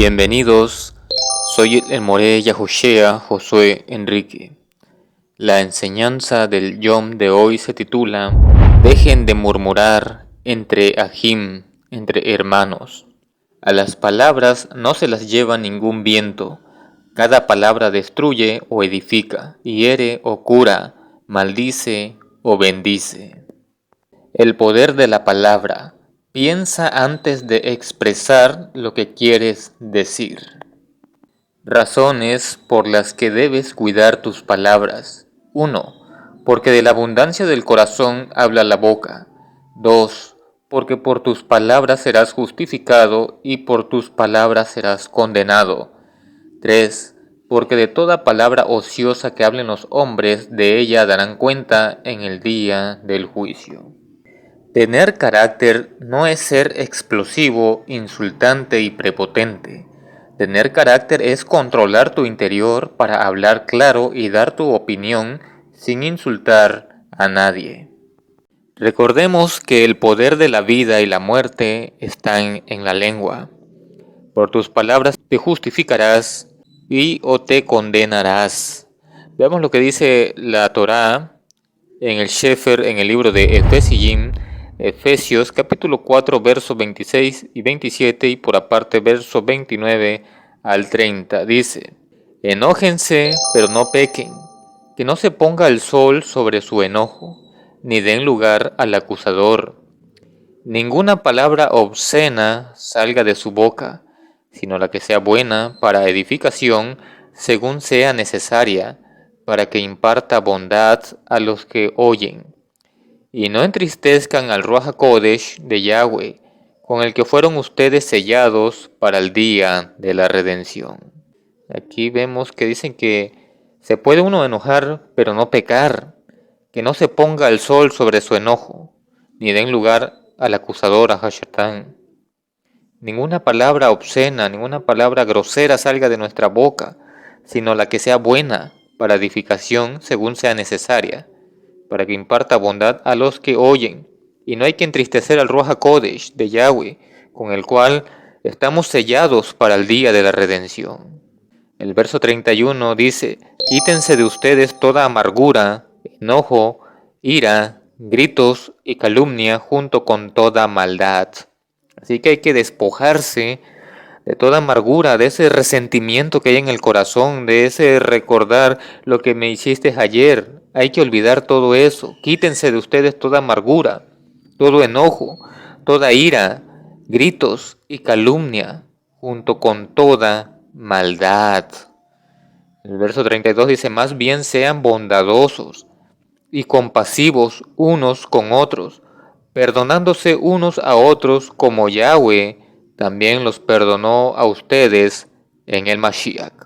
Bienvenidos, soy el Moré Yahushua Josué Enrique. La enseñanza del Yom de hoy se titula Dejen de murmurar entre Ajim, entre hermanos. A las palabras no se las lleva ningún viento. Cada palabra destruye o edifica, hiere o cura, maldice o bendice. El poder de la palabra. Piensa antes de expresar lo que quieres decir. Razones por las que debes cuidar tus palabras. 1. Porque de la abundancia del corazón habla la boca. 2. Porque por tus palabras serás justificado y por tus palabras serás condenado. 3. Porque de toda palabra ociosa que hablen los hombres, de ella darán cuenta en el día del juicio. Tener carácter no es ser explosivo, insultante y prepotente. Tener carácter es controlar tu interior para hablar claro y dar tu opinión sin insultar a nadie. Recordemos que el poder de la vida y la muerte están en la lengua. Por tus palabras te justificarás y o te condenarás. Veamos lo que dice la Torá en el Shefer, en el libro de Efesios capítulo 4 versos 26 y 27 y por aparte versos 29 al 30. Dice: Enójense, pero no pequen, que no se ponga el sol sobre su enojo, ni den lugar al acusador. Ninguna palabra obscena salga de su boca, sino la que sea buena para edificación, según sea necesaria, para que imparta bondad a los que oyen. Y no entristezcan al Ruach HaKodesh de Yahweh, con el que fueron ustedes sellados para el día de la redención. Aquí vemos que dicen que se puede uno enojar, pero no pecar, que no se ponga el sol sobre su enojo, ni den lugar al acusador, a Hashatán. Ninguna palabra obscena, ninguna palabra grosera salga de nuestra boca, sino la que sea buena para edificación según sea necesaria, para que imparta bondad a los que oyen. Y no hay que entristecer al Ruach HaKodesh de Yahweh, con el cual estamos sellados para el día de la redención. El verso 31 dice: Quítense de ustedes toda amargura, enojo, ira, gritos y calumnia junto con toda maldad. Así que hay que despojarse de toda amargura, de ese resentimiento que hay en el corazón, de ese recordar lo que me hiciste ayer. Hay que olvidar todo eso. Quítense de ustedes toda amargura, todo enojo, toda ira, gritos y calumnia, junto con toda maldad. El verso 32 dice: Más bien sean bondadosos y compasivos unos con otros, perdonándose unos a otros como Yahweh también los perdonó a ustedes en el Mashiach.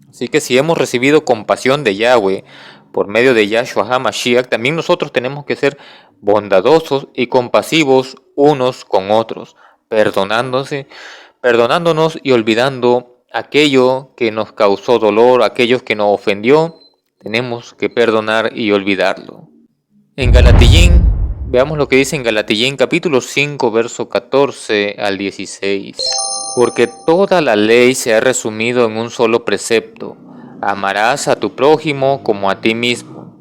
Así que si hemos recibido compasión de Yahweh por medio de Yahshua HaMashiach, también nosotros tenemos que ser bondadosos y compasivos unos con otros, perdonándonos y olvidando aquello que nos causó dolor, aquello que nos ofendió. Tenemos que perdonar y olvidarlo. En Galatillín, veamos lo que dice en Galatillín capítulo 5, verso 14 al 16. Porque toda la ley se ha resumido en un solo precepto: amarás a tu prójimo como a ti mismo.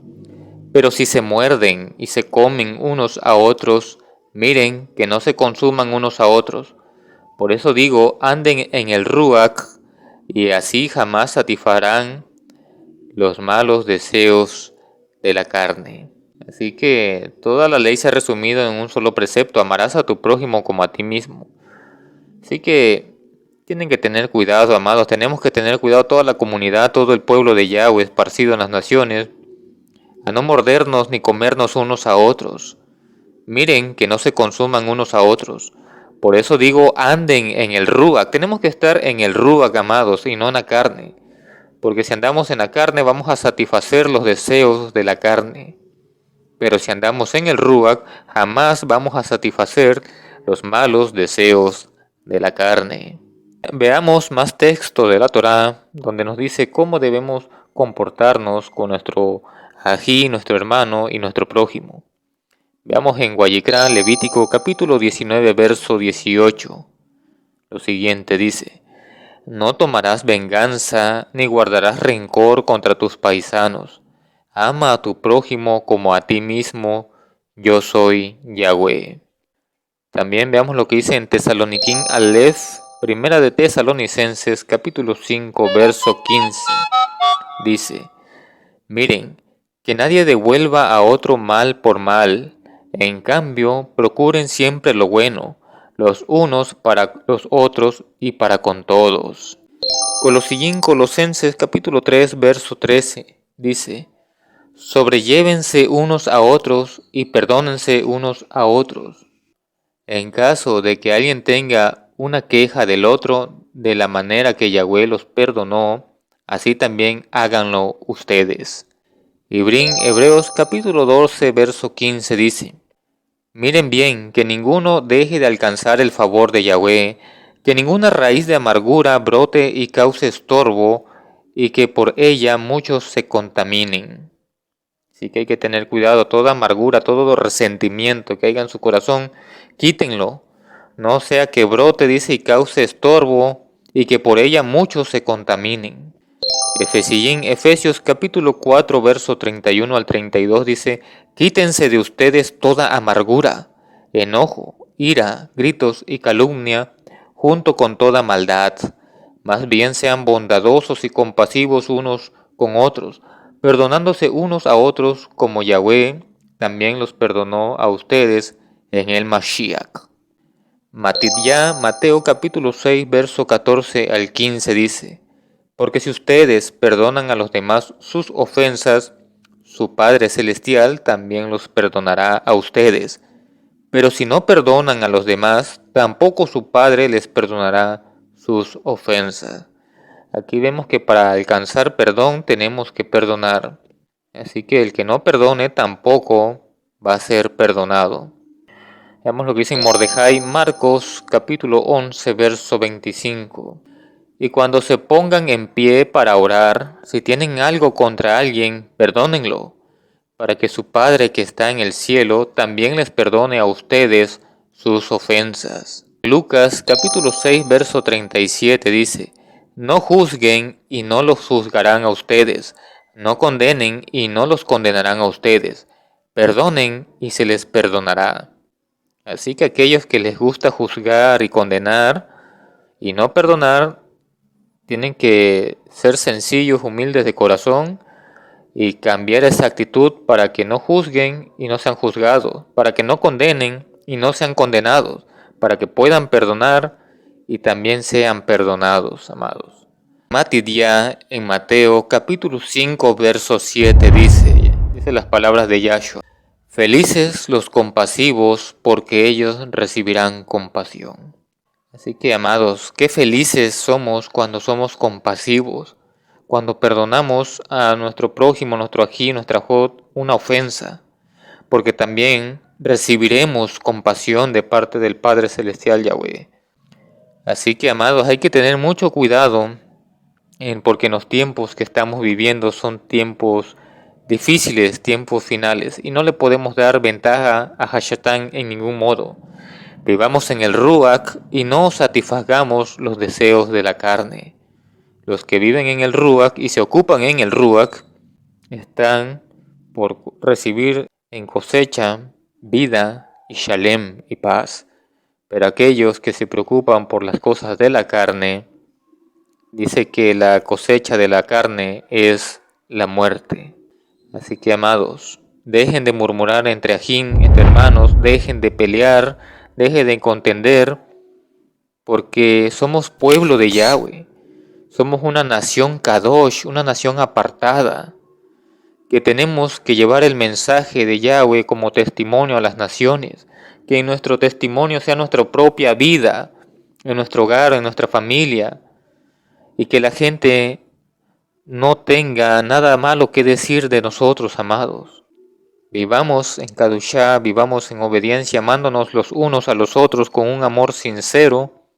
Pero si se muerden y se comen unos a otros, miren que no se consuman unos a otros. Por eso digo, anden en el Ruach, y así jamás satisfarán los malos deseos de la carne. Así que toda la ley se ha resumido en un solo precepto: amarás a tu prójimo como a ti mismo. Así que tienen que tener cuidado, amados. Tenemos que tener cuidado toda la comunidad, todo el pueblo de Yahweh esparcido en las naciones, a no mordernos ni comernos unos a otros. Miren que no se consuman unos a otros. Por eso digo, anden en el Ruach. Tenemos que estar en el Ruach, amados, y no en la carne. Porque si andamos en la carne vamos a satisfacer los deseos de la carne. Pero si andamos en el Ruach, jamás vamos a satisfacer los malos deseos de la carne. Veamos más texto de la Torá, donde nos dice cómo debemos comportarnos con nuestro ají, nuestro hermano y nuestro prójimo. Veamos en Guayicrá, Levítico, capítulo 19, verso 18. Lo siguiente dice: No tomarás venganza ni guardarás rencor contra tus paisanos. Ama a tu prójimo como a ti mismo. Yo soy Yahweh. También veamos lo que dice en Tesaloniquín Aleph, primera de Tesalonicenses, capítulo 5, verso 15. Dice: Miren, que nadie devuelva a otro mal por mal. En cambio, procuren siempre lo bueno, los unos para los otros y para con todos. Colosenses capítulo 3, verso 13 dice: Sobrellévense unos a otros y perdónense unos a otros. En caso de que alguien tenga una queja del otro de la manera que Yahweh los perdonó, así también háganlo ustedes. Hebreos capítulo 12, verso 15 dice: Miren bien, que ninguno deje de alcanzar el favor de Yahweh, que ninguna raíz de amargura brote y cause estorbo, y que por ella muchos se contaminen. Así que hay que tener cuidado, toda amargura, todo resentimiento que haya en su corazón, quítenlo. No sea que brote, dice, y cause estorbo, y que por ella muchos se contaminen. Efesios capítulo 4, verso 31 al 32 dice: Quítense de ustedes toda amargura, enojo, ira, gritos y calumnia, junto con toda maldad. Más bien sean bondadosos y compasivos unos con otros, perdonándose unos a otros como Yahweh también los perdonó a ustedes en el Mashiach. Mateo capítulo 6, verso 14 al 15 dice: Porque si ustedes perdonan a los demás sus ofensas, su Padre Celestial también los perdonará a ustedes. Pero si no perdonan a los demás, tampoco su Padre les perdonará sus ofensas. Aquí vemos que para alcanzar perdón tenemos que perdonar. Así que el que no perdone tampoco va a ser perdonado. Veamos lo que dice en Mordejai, Marcos capítulo 11, verso 25. Y cuando se pongan en pie para orar, si tienen algo contra alguien, perdónenlo, para que su Padre que está en el cielo también les perdone a ustedes sus ofensas. Lucas capítulo 6, verso 37 dice: No juzguen y no los juzgarán a ustedes, no condenen y no los condenarán a ustedes, perdonen y se les perdonará. Así que aquellos que les gusta juzgar y condenar y no perdonar, tienen que ser sencillos, humildes de corazón y cambiar esa actitud para que no juzguen y no sean juzgados, para que no condenen y no sean condenados, para que puedan perdonar y también sean perdonados, amados. Matidía en Mateo capítulo 5 verso 7 dice las palabras de Yahshua: Felices los compasivos, porque ellos recibirán compasión. Así que, amados, qué felices somos cuando somos compasivos, cuando perdonamos a nuestro prójimo, nuestro ají, nuestra jod, una ofensa, porque también recibiremos compasión de parte del Padre Celestial Yahweh. Así que, amados, hay que tener mucho cuidado, porque en los tiempos que estamos viviendo son tiempos difíciles, tiempos finales, y no le podemos dar ventaja a Hashatán en ningún modo. Vivamos en el Ruach y no satisfagamos los deseos de la carne. Los que viven en el Ruach y se ocupan en el Ruach están por recibir en cosecha vida y shalem y paz. Pero aquellos que se preocupan por las cosas de la carne, dice que la cosecha de la carne es la muerte. Así que, amados, dejen de murmurar entre ajín, entre hermanos, dejen de pelear, dejen de contender, porque somos pueblo de Yahweh. Somos una nación Kadosh, una nación apartada, que tenemos que llevar el mensaje de Yahweh como testimonio a las naciones, que en nuestro testimonio sea nuestra propia vida, en nuestro hogar, en nuestra familia, y que la gente no tenga nada malo que decir de nosotros, amados. Vivamos en Kadushá, vivamos en obediencia, amándonos los unos a los otros con un amor sincero,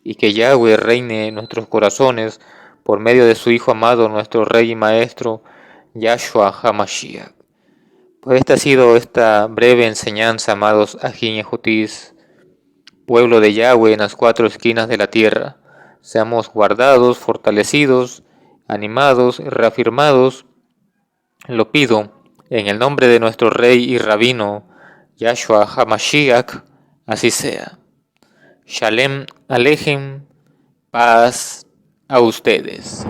y que Yahweh reine en nuestros corazones por medio de su Hijo amado, nuestro Rey y Maestro, Yahshua HaMashiach. Pues esta ha sido esta breve enseñanza, amados Ajín y Jutis, pueblo de Yahweh en las cuatro esquinas de la tierra. seamos guardados, fortalecidos, animados, reafirmados. Lo pido en el nombre de nuestro Rey y Rabino, Yahshua HaMashiach, así sea. Shalem Alejem, paz a ustedes.